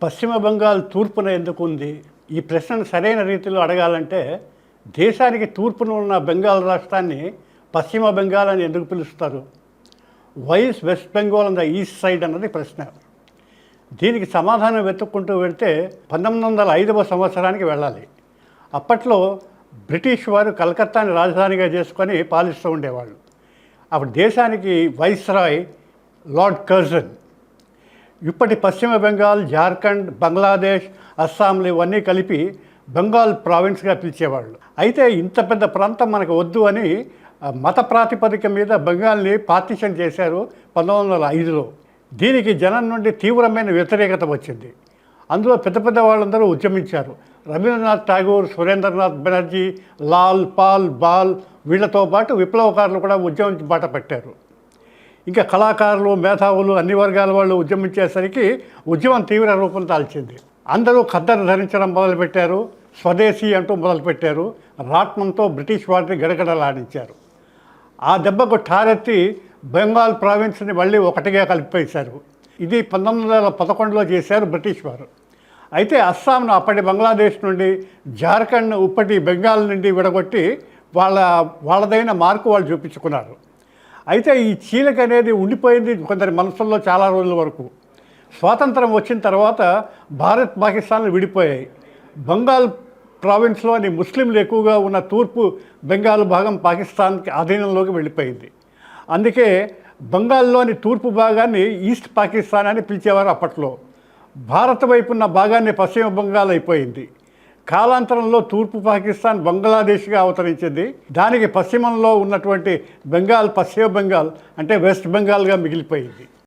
పశ్చిమ బెంగాల్ తూర్పున ఎందుకు ఉంది? ఈ ప్రశ్నను సరైన రీతిలో అడగాలంటే దేశానికి తూర్పున ఉన్న బెంగాల్ రాష్ట్రాన్ని పశ్చిమ బెంగాల్ అని ఎందుకు పిలుస్తారు? Why's West Bengal on the east side అన్నది ప్రశ్న. దీనికి సమాధానం వెతుక్కుంటూ వెళ్తే 1905వ సంవత్సరానికి వెళ్ళాలి. అప్పట్లో బ్రిటిష్ వారు కలకత్తాని రాజధానిగా చేసుకొని పాలిస్తూ ఉండేవాళ్ళు. అప్పుడు దేశానికి వైస్రాయ్ లార్డ్ కర్జన్. ఇప్పటి పశ్చిమ బెంగాల్, జార్ఖండ్, బంగ్లాదేశ్, అస్సాంలు ఇవన్నీ కలిపి బెంగాల్ ప్రావిన్స్గా పిలిచేవాళ్ళు. అయితే ఇంత పెద్ద ప్రాంతం మనకు వద్దు అని మత ప్రాతిపదిక మీద బెంగాల్ని పార్టిషన్ చేశారు 1905లో. దీనికి జనం నుండి తీవ్రమైన వ్యతిరేకత వచ్చింది. అందులో పెద్ద పెద్ద వాళ్ళందరూ ఉద్యమించారు. రవీంద్రనాథ్ ఠాగూర్, సురేంద్రనాథ్ బెనర్జీ, లాల్, పాల్, బాల్ వీళ్లతో పాటు విప్లవకారులు కూడా ఉద్యమం బాట పెట్టారు. ఇంకా కళాకారులు, మేధావులు అన్ని వర్గాల వాళ్ళు ఉద్యమించేసరికి ఉద్యమం తీవ్ర రూపం దాల్చింది. అందరూ ఖద్దరు ధరించడం మొదలుపెట్టారు. స్వదేశీ అంటూ మొదలుపెట్టారు. రాట్నంతో బ్రిటిష్ వారిని గడగడలాడించారు. ఆ దెబ్బకు ఠారెత్తి బెంగాల్ ప్రావిన్స్ని మళ్ళీ ఒకటిగా కలిపేశారు. ఇది 1911లో చేశారు బ్రిటిష్ వారు. అయితే అస్సాంను అప్పటి బంగ్లాదేశ్ నుండి, జార్ఖండ్ను ఇప్పటి బెంగాల్ నుండి విడగొట్టి వాళ్ళదైన మార్కు వాళ్ళు చూపించుకున్నారు. అయితే ఈ చీలిక అనేది ఉండిపోయింది కొందరి మనసుల్లో చాలా రోజుల వరకు. స్వాతంత్రం వచ్చిన తర్వాత భారత్, పాకిస్తాన్లు విడిపోయాయి. బెంగాల్ ప్రావిన్స్లోని ముస్లింలు ఎక్కువగా ఉన్న తూర్పు బెంగాల్ భాగం పాకిస్తాన్కి ఆధీనంలోకి వెళ్ళిపోయింది. అందుకే బెంగాల్లోని తూర్పు భాగాన్ని ఈస్ట్ పాకిస్తాన్ అని పిలిచేవారు అప్పట్లో. భారత వైపున్న భాగాన్ని పశ్చిమ బెంగాల్ అయిపోయింది. కాలాంతరంలో తూర్పు పాకిస్తాన్ బంగ్లాదేశ్గా అవతరించింది. దానికి పశ్చిమంలో ఉన్నటువంటి బెంగాల్ పశ్చిమ బెంగాల్ అంటే వెస్ట్ బెంగాల్గా మిగిలిపోయింది.